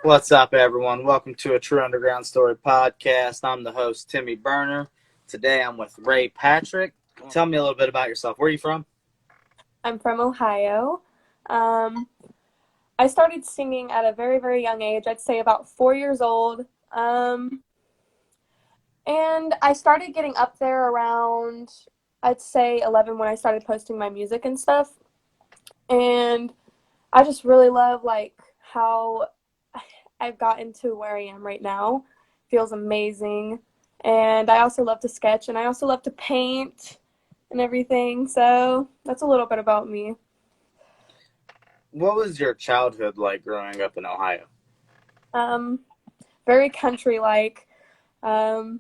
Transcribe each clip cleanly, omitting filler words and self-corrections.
What's up, everyone? Welcome to a True Underground Story podcast. I'm the host, Timmy Burner. Today I'm with Rae Patrick. Tell me a little bit about yourself. Where are you from? I'm from Ohio. I started singing at a very, very young age. I'd say about 4 years old. And I started getting up there around, I'd say 11 when I started posting my music and stuff. And I just really love how I've gotten to where I am right now. Feels amazing. And I also love to sketch and I also love to paint and everything. So that's a little bit about me. What was your childhood like growing up in Ohio? Very country-like. Um,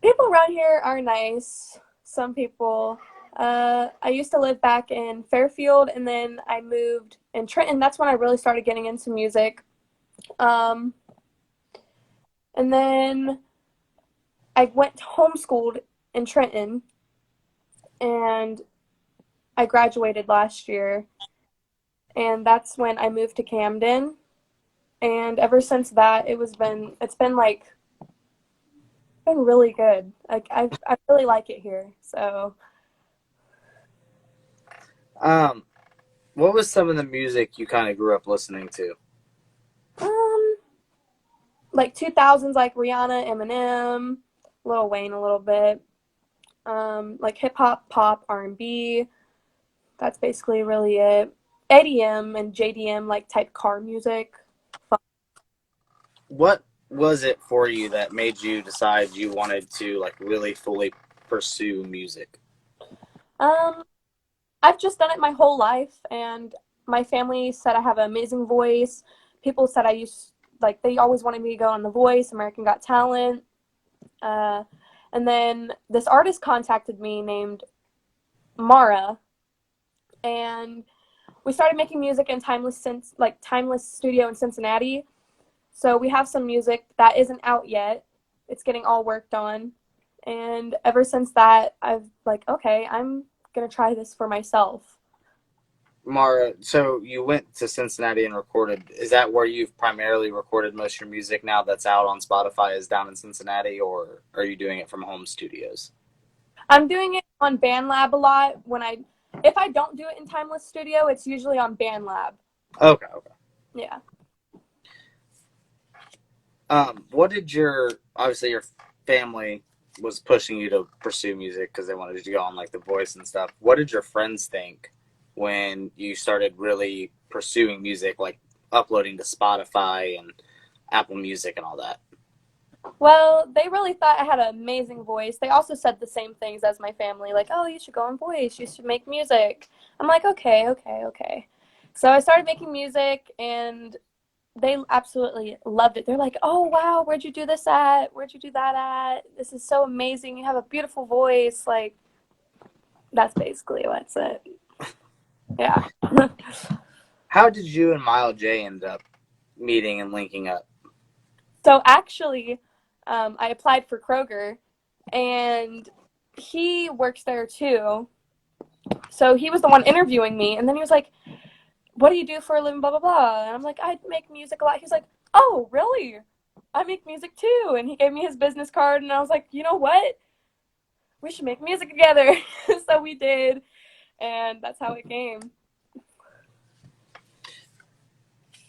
People around here are nice. Some people. I used to live back in Fairfield, and then I moved in Trenton. That's when I really started getting into music. And then I went homeschooled in Trenton, and I graduated last year. And that's when I moved to Camden. And ever since that, it's been really good. I really like it here. So, What was some of the music you kind of grew up listening to? um, like 2000s, like Rihanna, Eminem, Lil Wayne a little bit. Like hip hop, pop, R&B. That's basically really it. EDM and JDM like type car music. What was it for you that made you decide you wanted to really fully pursue music? Um, I've just done it my whole life, and my family said I have an amazing voice. People said they always wanted me to go on The Voice, American Got Talent. Uh, and then this artist contacted me named Mara, and we started making music in Timeless Studio in Cincinnati. So we have some music that isn't out yet. It's getting all worked on. And ever since that, I've okay, I'm going to try this for myself. Mara, so you went to Cincinnati and recorded. Is that where you've primarily recorded most of your music now that's out on Spotify is down in Cincinnati, or are you doing it from home studios? I'm doing it on BandLab a lot. If I don't do it in Timeless Studio, it's usually on BandLab. Okay. Yeah. What did obviously your family was pushing you to pursue music because they wanted you to go on The Voice and stuff. What did your friends think when you started really pursuing music, like uploading to Spotify and Apple Music and all that? Well, they really thought I had an amazing voice. They also said the same things as my family, like, oh, you should go on Voice, you should make music. I'm like, okay. So I started making music, and they absolutely loved it. They're like, oh, wow, where'd you do this at? Where'd you do that at? This is so amazing. You have a beautiful voice. That's basically what's it. Yeah. How did you and Mile J end up meeting and linking up? So actually, I applied for Kroger, and he works there too. So he was the one interviewing me, and then he was like, what do you do for a living, blah, blah, blah. And I'm like, I make music a lot. He's like, oh, really? I make music too. And he gave me his business card, and I was like, you know what? We should make music together. So we did, and that's how it came.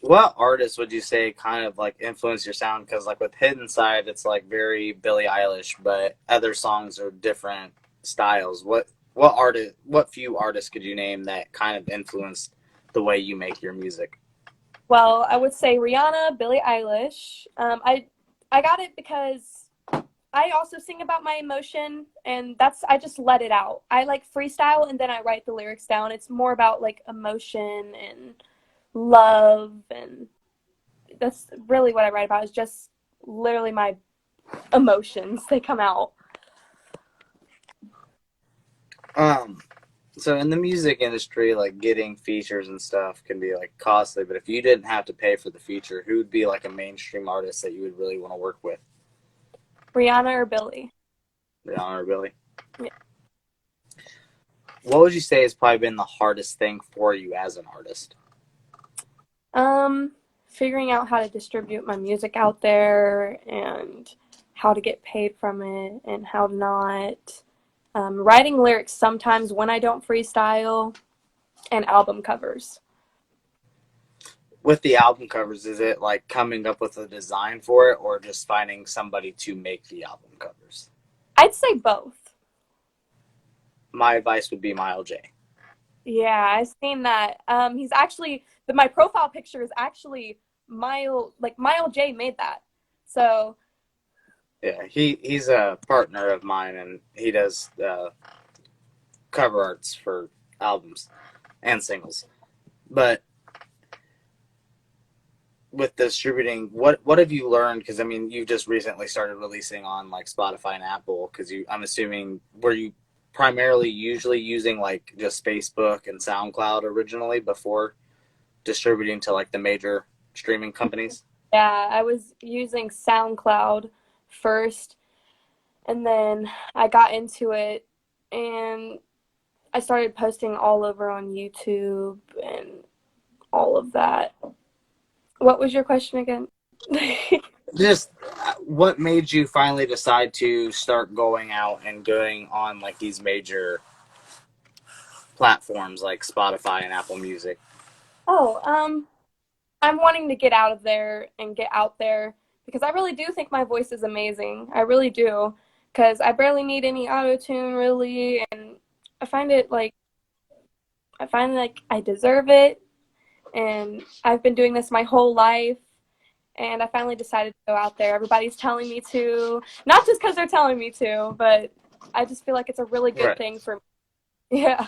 What artists would you say kind of influence your sound? Because with Hidden Side, it's very Billie Eilish, but other songs are different styles. What few artists could you name that kind of influenced the way you make your music? Well, I would say Rihanna, Billie Eilish. I got it because I also sing about my emotion, and I just let it out. I freestyle, and then I write the lyrics down. It's more about emotion and love, and that's really what I write about, is just literally my emotions. They come out. So in the music industry, getting features and stuff can be costly, but if you didn't have to pay for the feature, who would be a mainstream artist that you would really want to work with? Rihanna or Billie? Rihanna or Billie? Yeah. What would you say has probably been the hardest thing for you as an artist? figuring out how to distribute my music out there and how to get paid from it and how not. Writing lyrics sometimes when I don't freestyle, and album covers. With the album covers, is it like coming up with a design for it or just finding somebody to make the album covers? I'd say both. My advice would be Mile J. Yeah, I've seen that. He's actually my profile picture is actually Mile J made that. So Yeah, he's a partner of mine, and he does cover arts for albums and singles. But with distributing, what have you learned? Because I mean, you just recently started releasing on like Spotify and Apple. Because I'm assuming, were you primarily usually using like just Facebook and SoundCloud originally before distributing to like the major streaming companies? yeah, I was using SoundCloud first, and then I got into it, and I started posting all over on YouTube and all of that. What was your question again? Just what made you finally decide to start going out and going on like these major platforms like Spotify and Apple Music? Oh, I'm wanting to get out of there and get out there because I really do think my voice is amazing. I really do. Because I barely need any auto tune, really. And I find it like, I find like I deserve it. And I've been doing this my whole life. And I finally decided to go out there. Everybody's telling me to. Not just because they're telling me to, but I just feel like it's a really good Right. thing for me. Yeah.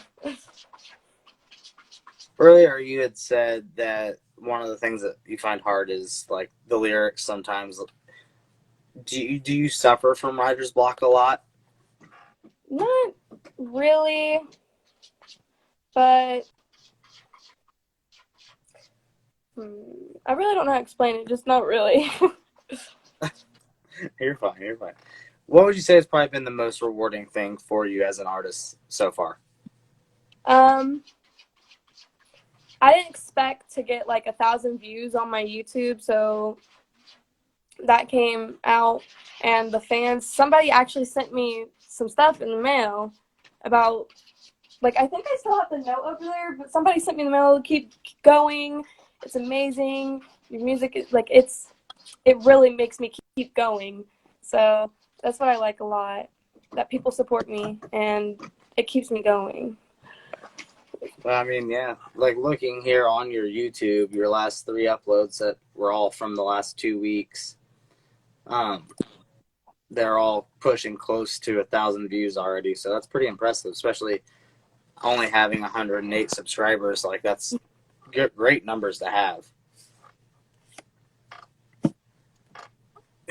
Earlier, you had said that one of the things that you find hard is like the lyrics sometimes. Do you suffer from writer's block a lot? Not really, but I really don't know how to explain it. Just not really. You're fine. You're fine. What would you say has probably been the most rewarding thing for you as an artist so far? um, I didn't expect to get like 1,000 views on my YouTube, so that came out, and the fans. Somebody actually sent me some stuff in the mail about like I think I still have the note over there, but somebody sent me the mail. Keep going. It's amazing. Your music is like it really makes me keep going. So that's what I like a lot. That people support me and it keeps me going. Well, I mean, yeah, like looking here on your YouTube, your last three uploads that were all from the last 2 weeks, um, they're all pushing close to 1,000 views already. So that's pretty impressive, especially only having 108 subscribers. Like that's great numbers to have.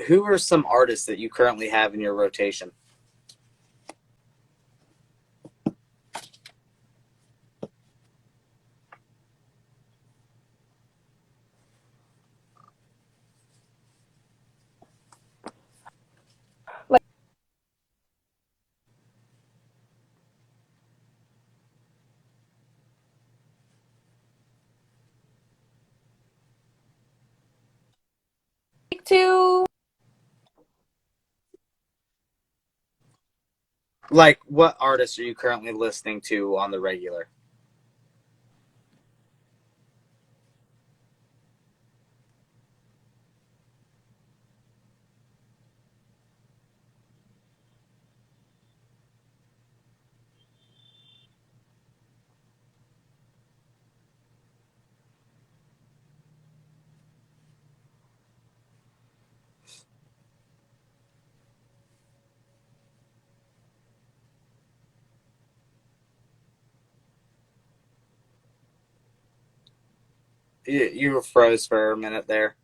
Who are some artists that you currently have in your rotation? Like to Like, what artists are you currently listening to on the regular? You were froze for a minute there.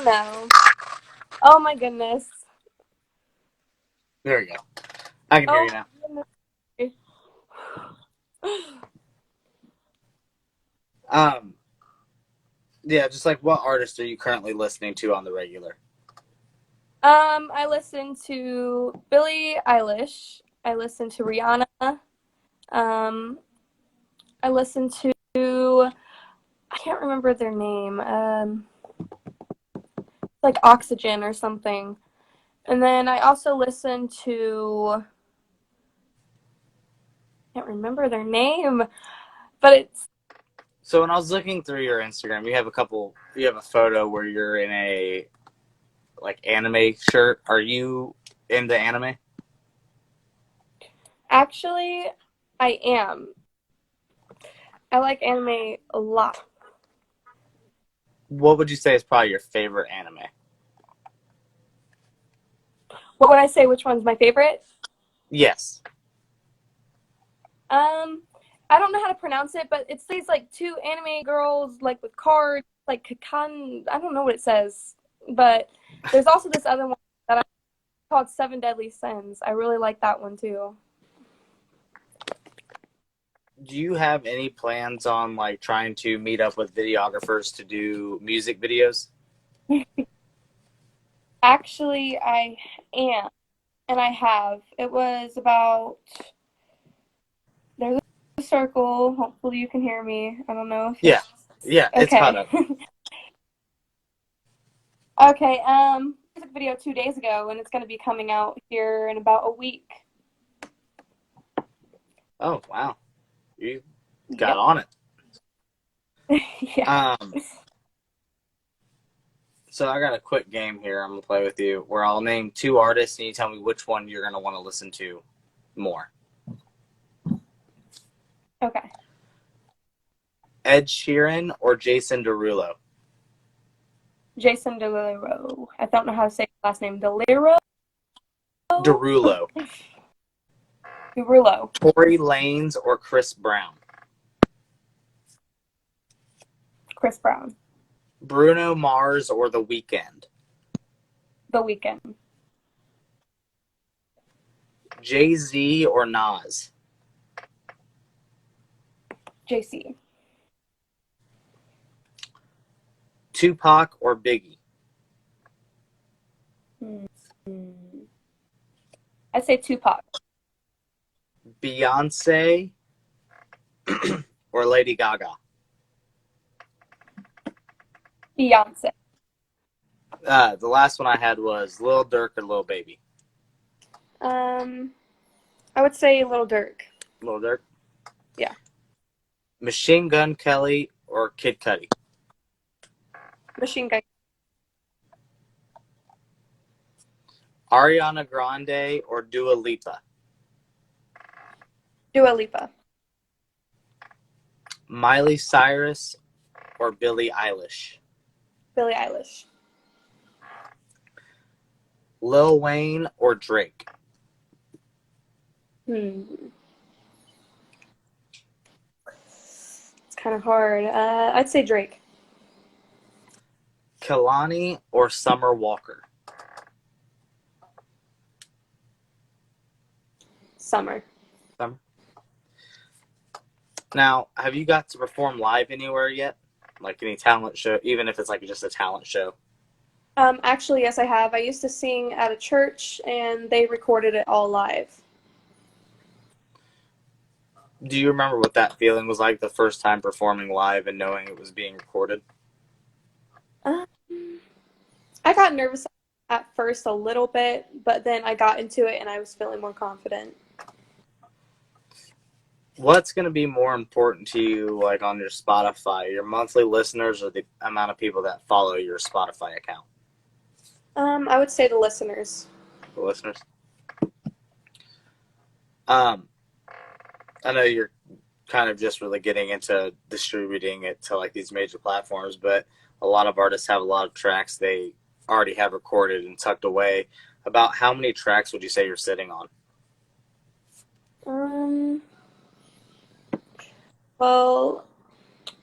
no. Oh my goodness. There we go. I can hear Oh you now. my goodness. Um, Yeah, just like what artist are you currently listening to on the regular? I listen to Billie Eilish. I listen to Rihanna. Um, I listen to I can't remember their name. Like Oxygen or something. And then I also listen to I can't remember their name, but it's So when I was looking through your Instagram, you have a photo where you're in a like anime shirt. Are you into anime? actually I am. I like anime a lot. What would you say is probably your favorite anime? What would I say? Which one's my favorite? Yes. Um, I don't know how to pronounce it, but it's these like two anime girls like with cards, like Kakan. I don't know what it says, but there's also this other one that I called Seven Deadly Sins. I really like that one too. Do you have any plans on like trying to meet up with videographers to do music videos? Actually, I am, and I have. It was about there's a circle. Hopefully, you can hear me. I don't know if Yeah. it's Yeah, it's caught okay. up. Okay. Music video 2 days ago, and it's going to be coming out here in about a week. Oh, wow. You got Yep. on it. Yeah. So I got a quick game here I'm gonna play with you where I'll name two artists and you tell me which one you're gonna want to listen to more. Okay. Ed Sheeran or Jason Derulo? Jason Derulo. I don't know how to say his last name. Derulo. Derulo. Derulo. Tory Lanez or Chris Brown? Chris Brown. Bruno Mars or The Weeknd? The Weeknd. Jay-Z or Nas? JC. Tupac or Biggie? I'd say Tupac. Beyonce or Lady Gaga? Beyonce. The last one I had was Lil Durk or Lil Baby? I would say Little Dirk. Lil Durk. Yeah. Machine Gun Kelly or Kid Cudi? Machine Gun. Ariana Grande or Dua Lipa? Dua Lipa. Miley Cyrus or Billie Eilish? Billie Eilish. Lil Wayne or Drake? It's kind of hard. I'd say Drake. Kehlani or Summer Walker? Summer. Summer. Now, have you got to perform live anywhere yet? Like any talent show, even if it's like just a talent show? Actually, yes, I have. I used to sing at a church, and they recorded it all live. Do you remember what that feeling was like the first time performing live and knowing it was being recorded? Um, I got nervous at first a little bit, but then I got into it, and I was feeling more confident. What's going to be more important to you, like on your Spotify, your monthly listeners or the amount of people that follow your Spotify account? I would say the listeners. The listeners. I know you're kind of just really getting into distributing it to like these major platforms, but a lot of artists have a lot of tracks they already have recorded and tucked away. About how many tracks would you say you're sitting on? Well,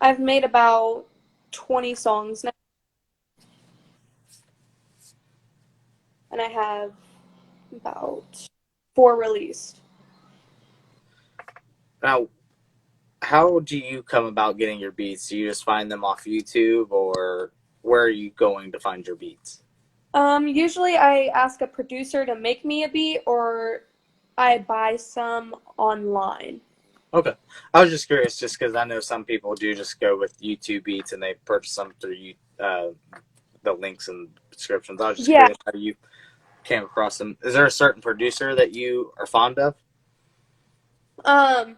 I've made about 20 songs now, and I have about 4 released. Now, how do you come about getting your beats? Do you just find them off YouTube, or where are you going to find your beats? Usually I ask a producer to make me a beat or I buy some online. Okay. I was just curious, just because I know some people do just go with YouTube beats and they purchase them through the links and descriptions. I was just Yeah. curious how you came across them. Is there a certain producer that you are fond of? Um,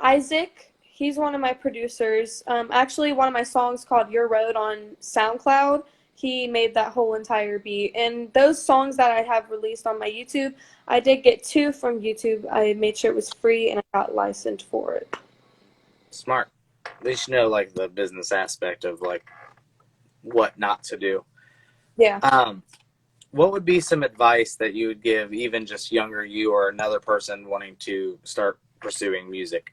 Isaac, he's one of my producers. Actually, one of my songs called Your Road on Soundcloud, he made that whole entire beat. And those songs that I have released on my YouTube, I did get two from YouTube. I made sure it was free and I got licensed for it. Smart. At least you know like the business aspect of like what not to do. Yeah. Um, what would be some advice that you would give even just younger you or another person wanting to start pursuing music?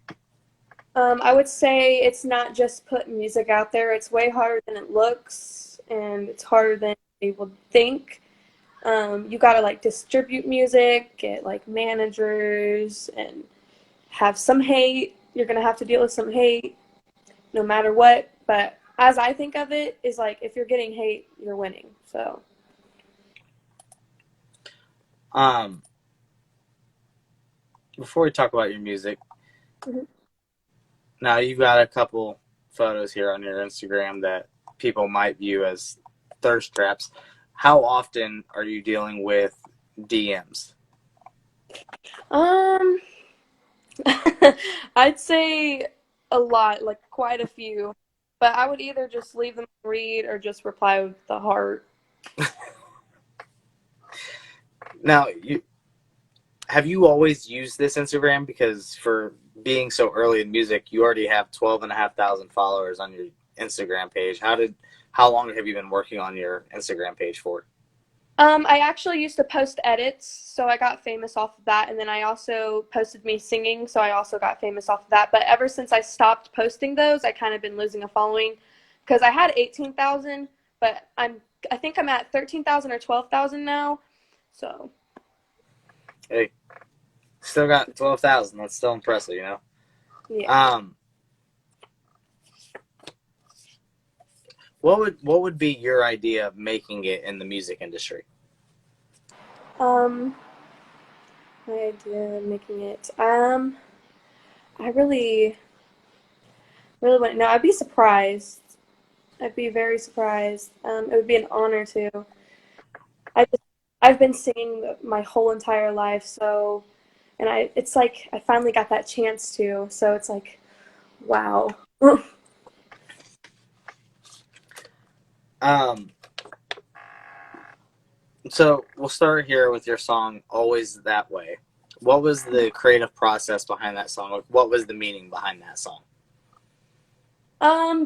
I would say it's not just putting music out there. It's way harder than it looks, and it's harder than people think. You gotta like distribute music, get like managers, and have some hate. You're gonna have to deal with some hate no matter what. But as I think of it, is like if you're getting hate, you're winning. So Um, before we talk about your music, mhm. now you've got a couple photos here on your Instagram that people might view as thirst traps. How often are you dealing with DMs? um, I'd say a lot, like quite a few. But I would either just leave them read or just reply with the heart. Now, have you always used this Instagram? Because for being so early in music, you already have 12,500 followers on your Instagram page. How long have you been working on your Instagram page for? I actually used to post edits, so I got famous off of that, and then I also posted me singing, so I also got famous off of that. But ever since I stopped posting those, I kind of been losing a following because I had 18,000, but I think I'm at 13,000 or 12,000 now. So Hey, still got 12,000. That's still impressive, you know. yeah. Um, what would be your idea of making it in the music industry? Um, my idea of making it. I really want to know. I'd be surprised. I'd be very surprised. It would be an honor to. I just I've been singing my whole entire life, so and it's like I finally got that chance to, so it's like wow. Um, so we'll start here with your song "Always That Way." What was the creative process behind that song? Like, what was the meaning behind that song?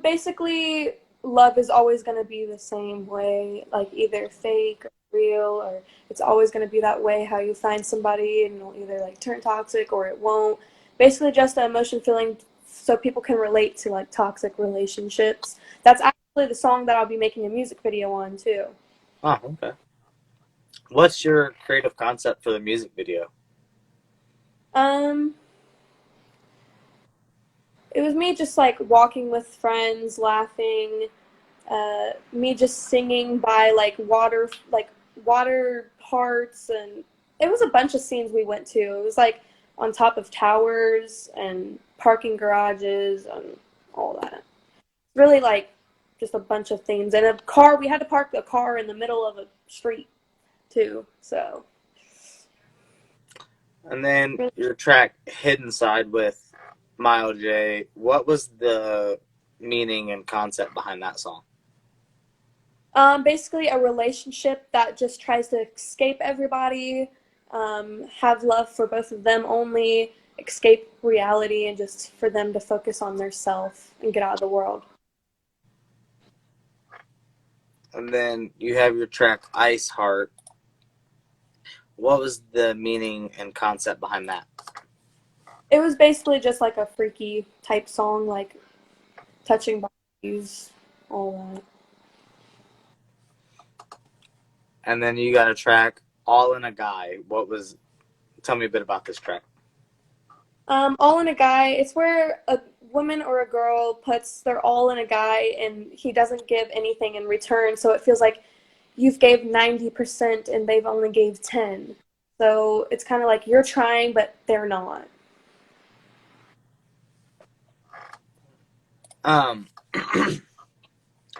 Basically, love is always going to be the same way, like either fake or real, or it's always going to be that way how you find somebody and it'll either like turn toxic or it won't. Basically, just an emotion feeling so people can relate to like toxic relationships. That's actually the song that I'll be making a music video on too. Oh, okay. What's your creative concept for the music video? Um, it was me just like walking with friends, laughing, me just singing by like water parts, and it was a bunch of scenes we went to. It was like on top of towers and parking garages and all that. Really like just a bunch of things. And a car, we had to park the car in the middle of a street too. So And then really, your track "Hidden Side" with Mile J. What was the meaning and concept behind that song? basically a relationship that just tries to escape everybody, have love for both of them only, escape reality, and just for them to focus on their self and get out of the world. And then you have your track "Ice Heart." What was the meaning and concept behind that? It was basically just like a freaky type song, like touching bodies, all that. And then you got a track "All in a Guy." What was? Tell me a bit about this track. All in a Guy. It's where woman or a girl puts their all in a guy and he doesn't give anything in return, so it feels like you've gave 90% and they've only gave 10. So it's kind of like you're trying, but they're not. Um,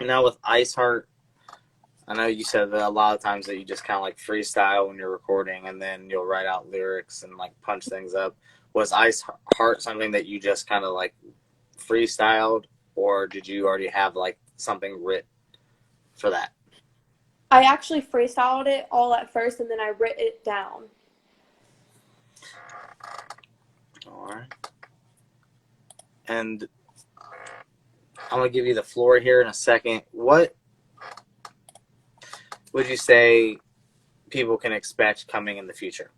now with Ice Heart, I know you said that a lot of times that you just kind of like freestyle when you're recording, and then you'll write out lyrics and like punch things up. Was Ice Heart something that you just kind of like freestyled, or did you already have like something written for that? I actually freestyled it all at first and then I wrote it down. All right. And I'm gonna give you the floor here in a second. What would you say people can expect coming in the future?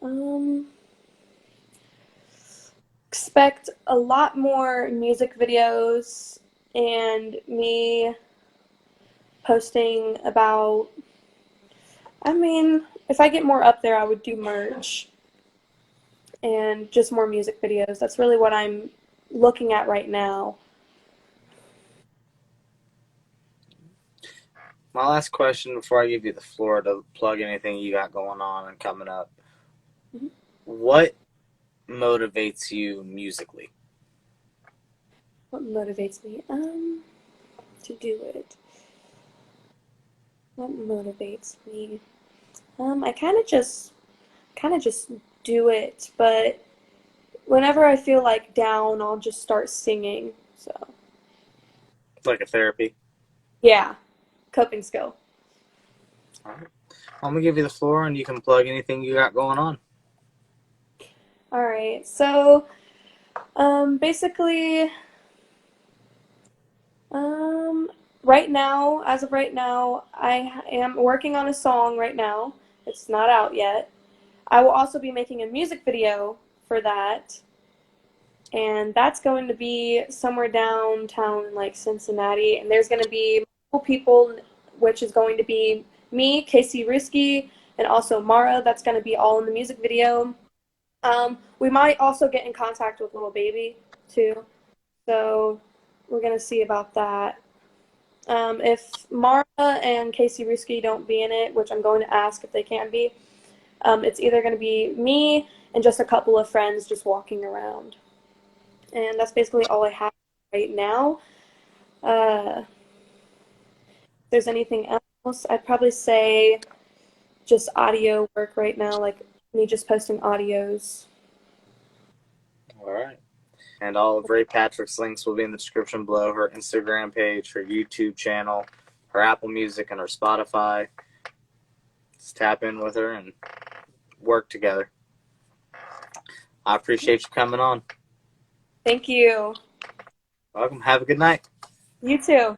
Um, expect a lot more music videos and me posting about, I mean, if I get more up there, I would do merch and just more music videos. That's really what I'm looking at right now. My last question before I give you the floor to plug anything you got going on and coming up. Mm-hmm. What motivates you musically? What motivates me? To do it. What motivates me? I kind of just do it, but whenever I feel like down, I'll just start singing. So, It's like a therapy. yeah, coping skill. All right. I'm gonna give you the floor, and you can plug anything you got going on. All right. So, basically, um, right now, as of right now, I am working on a song right now. It's not out yet. I will also be making a music video for that, and that's going to be somewhere downtown in like Cincinnati. And there's going to be multiple people, which is going to be me, Casey Risky, and also Mara. That's going to be all in the music video. We might also get in contact with Little Baby too, so we're going to see about that. If Mara and Casey Risky don't be in it, which I'm going to ask if they can be, it's either going to be me and just a couple of friends just walking around. And that's basically all I have right now. If there's anything else, I'd probably say just audio work right now, like me just posting audios. All right. And all of Rae Patrick's links will be in the description below. Her Instagram page, her YouTube channel, her Apple Music, and her Spotify. Just tap in with her and work together. I appreciate you coming on. Thank you. Welcome. Have a good night. You too.